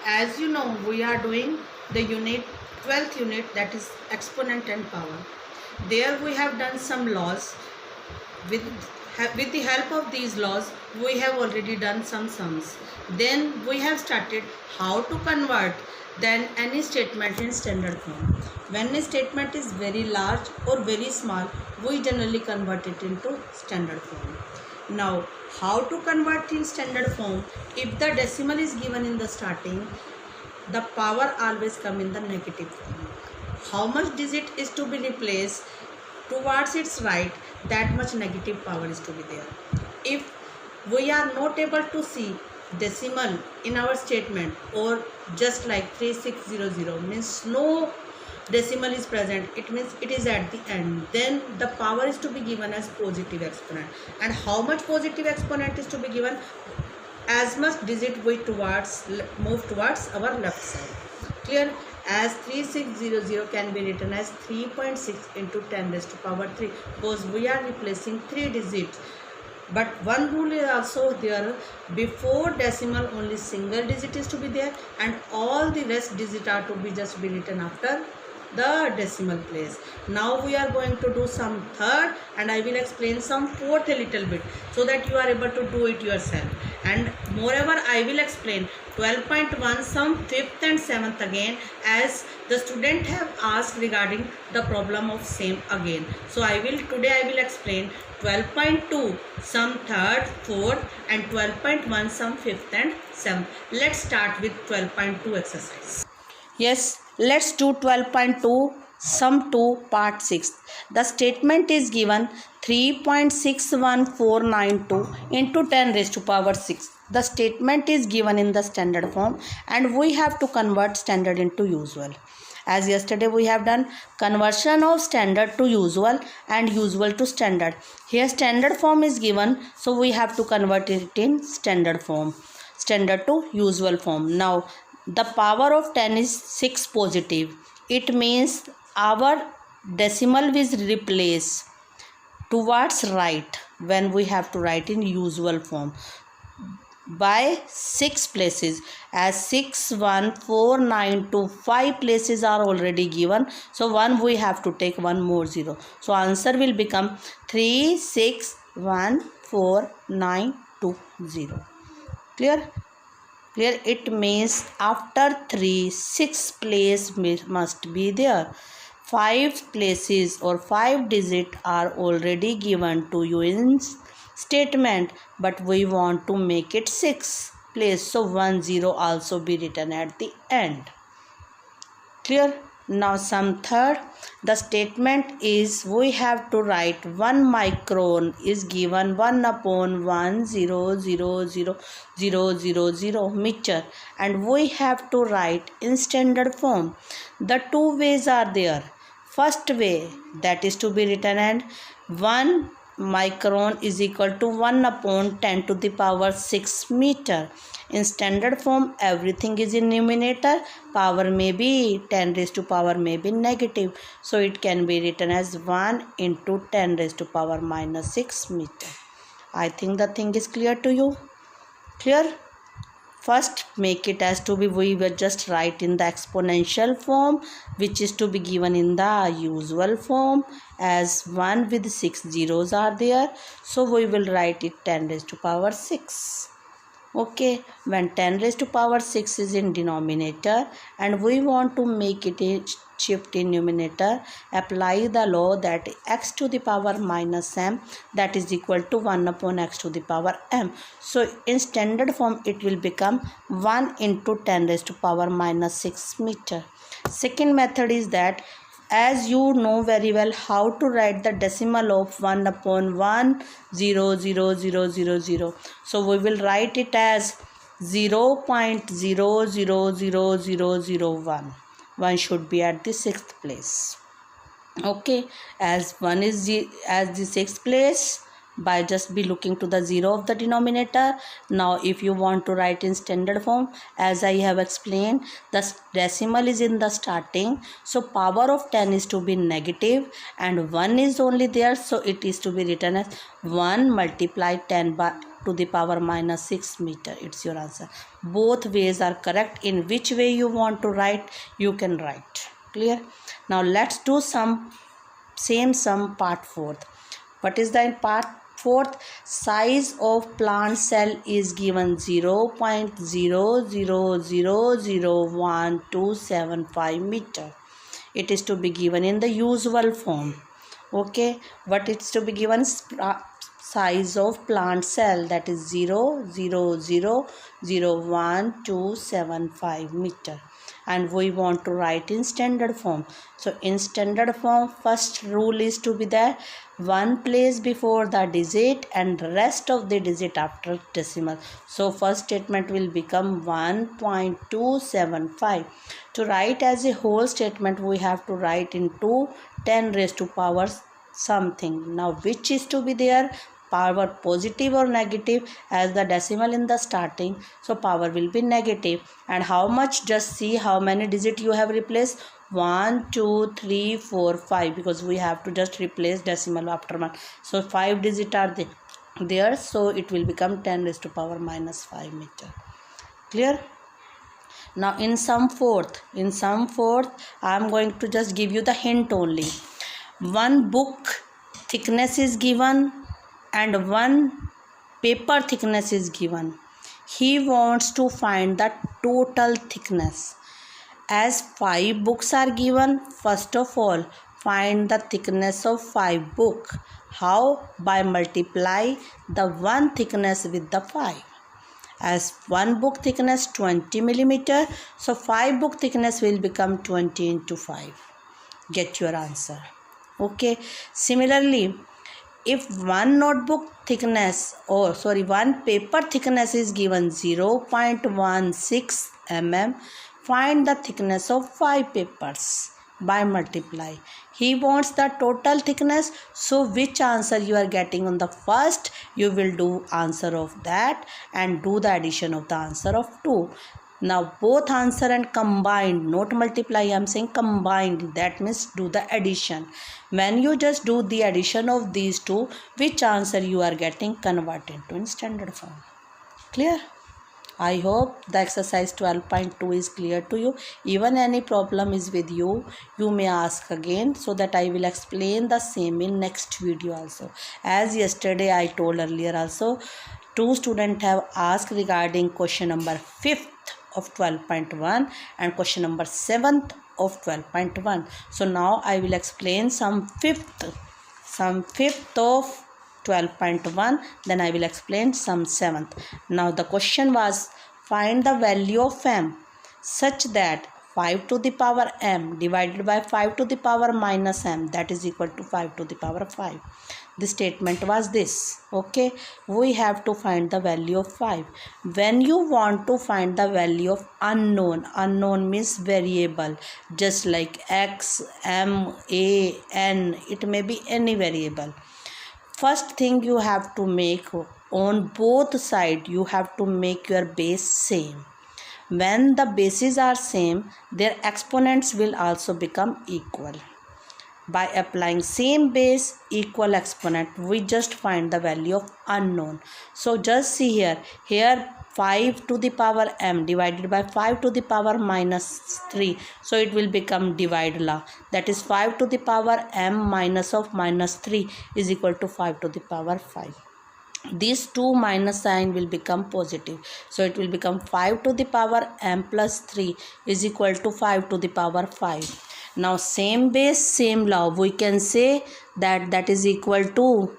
as you know, we are doing the 12th unit, that is exponent and power. There we have done some laws. With the help of these laws, we have already done some sums. Then we have started how to convert then any statement in standard form. When a statement is very large or very small, we generally convert it into standard form. Now, how to convert in standard form? If the decimal is given in the starting, the power always come in the negative form. How much digit is to be replaced towards its right, that much negative power is to be there. If we are not able to see decimal in our statement, or just like 3600 means no decimal is present, it means it is at the end, then the power is to be given as positive exponent. And how much positive exponent is to be given? As much digit we move towards our left side. Clear? As 3600 can be written as 3.6 into 10 raised to power 3, because we are replacing 3 digits. But one rule is also there: before decimal only single digit is to be there, and all the rest digit are to be just be written after the decimal place. Now we are going to do some third, and I will explain some fourth a little bit so that you are able to do it yourself. And moreover, I will explain 12.1 some 5th and 7th again, as the student have asked regarding the problem of same again. So today I will explain 12.2 some 3rd, 4th, and 12.1 some 5th and 7th. Let's start with 12.2 exercise. Yes, let's do 12.2 sum 2 part 6. The statement is given 3.61492 into 10 raised to power 6. The statement is given in the standard form, and we have to convert standard into usual. As yesterday we have done conversion of standard to usual and usual to standard. Here standard form is given, so we have to convert it in standard form, standard to usual form. Now the power of 10 is 6 positive. It means our decimal is replaced towards right when we have to write in usual form by 6 places, as 6, 1, 4, 9, 2, 5 places are already given. So 1 we have to take 1 more 0. So answer will become 3, 6, 1, 4, 9, 2, 0. Clear? Clear? It means after 3, 6 place must be there. 5 places or 5 digit are already given to you in statement, but we want to make it 6 place, so 1 0 also be written at the end. Clear? Now sum third. The statement is we have to write 1 micron is given 1/1000000 meter, and we have to write in standard form. The two ways are there. First way, that is to be written as 1 micron is equal to 1/10 to the power 6 meter. In standard form, everything is in numerator. Power may be 10 raised to power may be negative. So it can be written as 1 into 10 raised to power minus 6 meter. I think the thing is clear to you. Clear? First, make it as to be, we will just write in the exponential form, which is to be given in the usual form, as 1 with 6 zeros are there. So we will write it 10 raised to power 6. Okay, when 10 raised to power 6 is in denominator and we want to make it a shift in numerator, apply the law that x to the power minus m, that is equal to 1/x to the power m. So in standard form it will become 1 into 10 raised to power minus 6 meter. Second method is that, as you know very well how to write the decimal of 1/1000000. So we will write it as 0.000001. 1 should be at the 6th place. Okay, as 1 is as the 6th place, by just be looking to the 0 of the denominator. Now if you want to write in standard form, as I have explained, the decimal is in the starting, so power of 10 is to be negative and 1 is only there, so it is to be written as 1 multiplied 10 by to the power minus 6 meter. It's your answer. Both ways are correct. In which way you want to write, you can write. Clear? Now let's do some same sum part 4th. What is the part 4th? Size of plant cell is given 0.00001275 meter. It is to be given in the usual form. Okay, what it's to be given? Size of plant cell, that is 0.00001275 meter, and we want to write in standard form. So in standard form, first rule is to be there, one place before the digit and rest of the digit after decimal. So first statement will become 1.275. To write as a whole statement, we have to write into 10 raised to power something. Now which is to be there? Power positive or negative, as the decimal in the starting, so power will be negative. And how much? Just see how many digits you have replaced. 1 2 3 4 5, because we have to just replace decimal after 1. So 5 digits are there, so it will become 10 raised to power minus 5 meter. Clear? Now in sum fourth, I am going to just give you the hint only. One book thickness is given and one paper thickness is given. He wants to find the total thickness. As 5 books are given, first of all, find the thickness of 5 books. How? By multiply the one thickness with the 5. As one book thickness 20 millimeter, so 5 book thickness will become 20 into 5. Get your answer. Okay. Similarly, if one notebook thickness, one paper thickness is given 0.16 mm, find the thickness of 5 papers by multiply. He wants the total thickness, so which answer you are getting on the first, you will do answer of that and do the addition of the answer of 2. Now both answer and combined, not multiply, I am saying combined, that means do the addition. When you just do the addition of these two, which answer you are getting, convert into in standard form. Clear? I hope the exercise 12.2 is clear to you. Even any problem is with you, you may ask again, so that I will explain the same in next video also. As yesterday I told earlier also, 2 students have asked regarding question number 5th of 12.1 and question number 7th of 12.1. So now I will explain some fifth of 12.1, then I will explain some 7th. Now the question was, find the value of m such that 5 to the power m divided by 5 to the power minus m, that is equal to 5 to the power 5. The statement was this. Okay, we have to find the value of 5. When you want to find the value of unknown means variable, just like x, m, a, n, it may be any variable. First thing you have to make, on both sides you have to make your base same. When the bases are same, their exponents will also become equal. By applying same base, equal exponent, we just find the value of unknown. So just see here 5 to the power m divided by 5 to the power minus 3. So it will become divide law. That is 5 to the power m minus of minus 3 is equal to 5 to the power 5. These two minus sign will become positive. So it will become 5 to the power m plus 3 is equal to 5 to the power 5. Now same base, same law. We can say that is equal to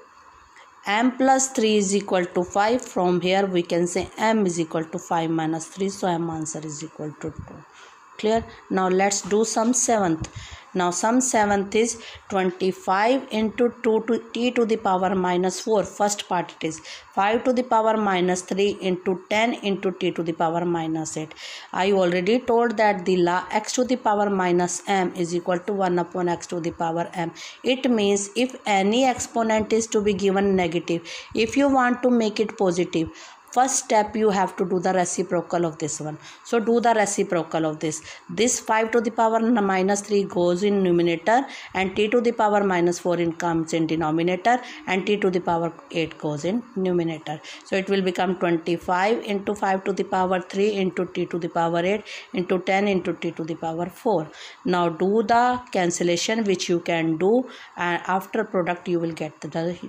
m plus 3 is equal to 5. From here we can say m is equal to 5 minus 3. So m answer is equal to 2. Clear? Now let's do some 7th. Now some 7th is 25 into 2 to t to the power minus 4. First part it is 5 to the power minus 3 into 10 into t to the power minus 8. I already told that the law x to the power minus m is equal to 1 upon x to the power m. It means if any exponent is to be given negative, if you want to make it positive, First step, you have to do the reciprocal of this one. So do the reciprocal of this. This 5 to the power minus 3 goes in numerator, and t to the power minus 4 comes in denominator, and t to the power 8 goes in numerator. So it will become 25 into 5 to the power 3 into t to the power 8 into 10 into t to the power 4. Now do the cancellation, which you can do, and after product you will get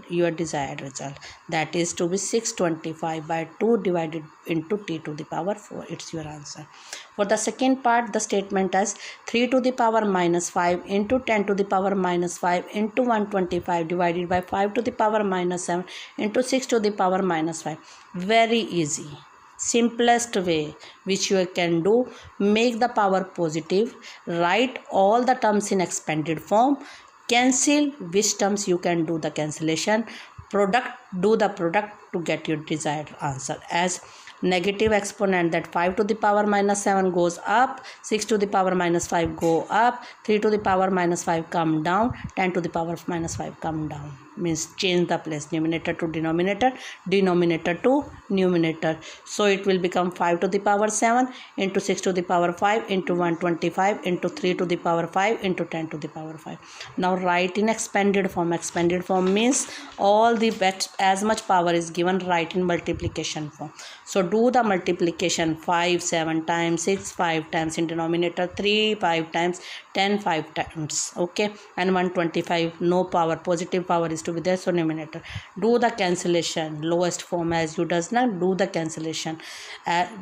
your desired result. That is to be 625 by 2 divided into t to the power 4. It's your answer. For the second part, the statement is 3 to the power minus 5 into 10 to the power minus 5 into 125 divided by 5 to the power minus 7 into 6 to the power minus 5. Very easy. Simplest way which you can do, make the power positive, write all the terms in expanded form, cancel which terms you can do the cancellation, product, do the product to get your desired answer. As negative exponent, that 5 to the power minus 7 goes up, 6 to the power minus 5 go up, 3 to the power minus 5 come down, 10 to the power minus 5 come down. Means change the place, numerator to denominator, denominator to numerator. So it will become 5 to the power 7 into 6 to the power 5 into 125 into 3 to the power 5 into 10 to the power 5. Now write in expanded form. Expanded form means all the as much power is given, write in multiplication form. So do the multiplication, 5 7 times, 6 5 times, in denominator 3 5 times, 10 5 times. Okay, and 125, no power, positive power is to be there, so numerator. Do the cancellation, lowest form as you does not do the cancellation.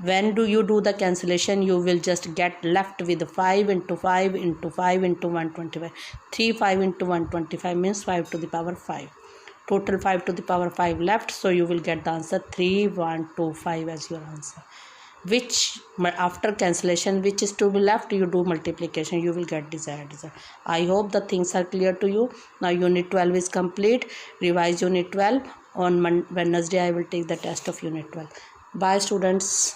When do you do the cancellation, you will just get left with 5 into 5 into 5 into 125. 3 5 into 125 means 5 to the power 5. Total 5 to the power 5 left, so you will get the answer 3125 as your answer. Which after cancellation, which is to be left, you do multiplication, you will get desired result. I hope the things are clear to you. Now unit 12 is complete. Revise unit 12. On Wednesday I will take the test of unit 12. Bye students.